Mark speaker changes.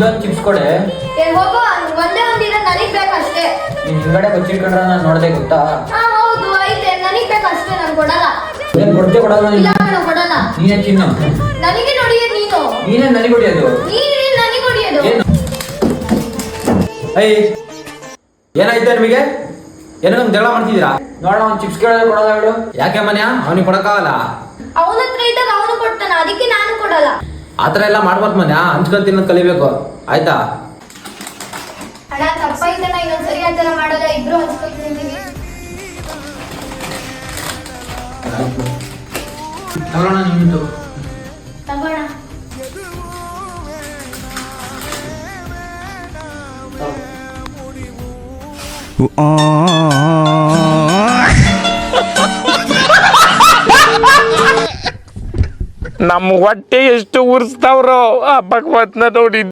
Speaker 1: ಒಂದೊಂದು ಚಿಪ್ಸ್ ಕೊಡೆ.
Speaker 2: ಹೋಗೋ, ಒಂದೇ ಒಂದಿರ ನನಗ್ ಬೇಕಷ್ಟೇ.
Speaker 1: ನೀನ್ ಹಿಂಗಡೆ ಬಚ್ಚಿಟ್ಕೊಂಡ್ರ ನಾನು ನೋಡ್ದೆ ಗೊತ್ತಾ?
Speaker 2: ಹೌದು ಐತೆ, ನನಗ್ ಬೇಕಷ್ಟೇ, ನಾನು ಕೊಡಲ್ಲ.
Speaker 1: ಏನ್ ಕೊಡ್ತೆ ಕೊಡಲ್ಲ?
Speaker 2: ಇಲ್ಲ ನಾನು ಕೊಡಲ್ಲ.
Speaker 1: ನೀನೇ ತಿನ್ನು.
Speaker 2: ನನಗೆ ನೋಡಿಯೋದು ನೀನು.
Speaker 1: ನೀನೇ ನನಗೆ ಹೊಡಿಯೋದು.
Speaker 2: ನೀನೇ ನನಗೆ ಹೊಡಿಯೋದು.
Speaker 1: ಏನಾಯ್ತು ನಿಮಗೆ? ಏನೋ ನಮ್ಗೆ ಜಗಳ ಮಾಡ್ತಿದ್ದೀರಾ? ನೋಡ ಅವ್ನು ಚಿಪ್ಸ್ ಕೇಳೋದು ಕೊಡಲ್ಲ ಹೇಳು. ಯಾಕೆ ಮನ್ಯಾ ಅವನಿಗೆ ಕೊಡಕ್ಕಾಗಲ್ಲ?
Speaker 2: ಅವನ ಹತ್ರ ಇದ್ದಾಗ ಅವನು ಕೊಡ್ತಾನ, ಅದಕ್ಕೆ ನಾನು ಕೊಡಲ್ಲ.
Speaker 1: ಆತರ ಎಲ್ಲ ಮಾಡ್ಬಾರ್ದು ಮನ್ಯಾ, ಹಂಚ್ಕೊಂಡ್ ತಿನ್ನೋದು ಕಲಿಬೇಕು ಆಯ್ತಾ?
Speaker 2: ಅಣ್ಣ ತಪ್ಪಾಯ್ತಣ್ಣ, ಇನ್ನೊಂದ್ಸರಿ ಆ ತರ ಮಾಡಲ್ಲ, ಇಬ್ರು ಹಂಚ್ಕೊಂಡು ತಿಂತೀವಿ.
Speaker 1: ತಗೊಳ್ಳೋಣ ನಿಮ್ದು.
Speaker 2: ತಗೋಣ.
Speaker 3: ನಮ್ಮ ಹೊಟ್ಟೆ ಎಷ್ಟು ಉರ್ಸ್ತಾವ್ರೋ ಆ ಭಗವತ್ನ ನೋಡಿ.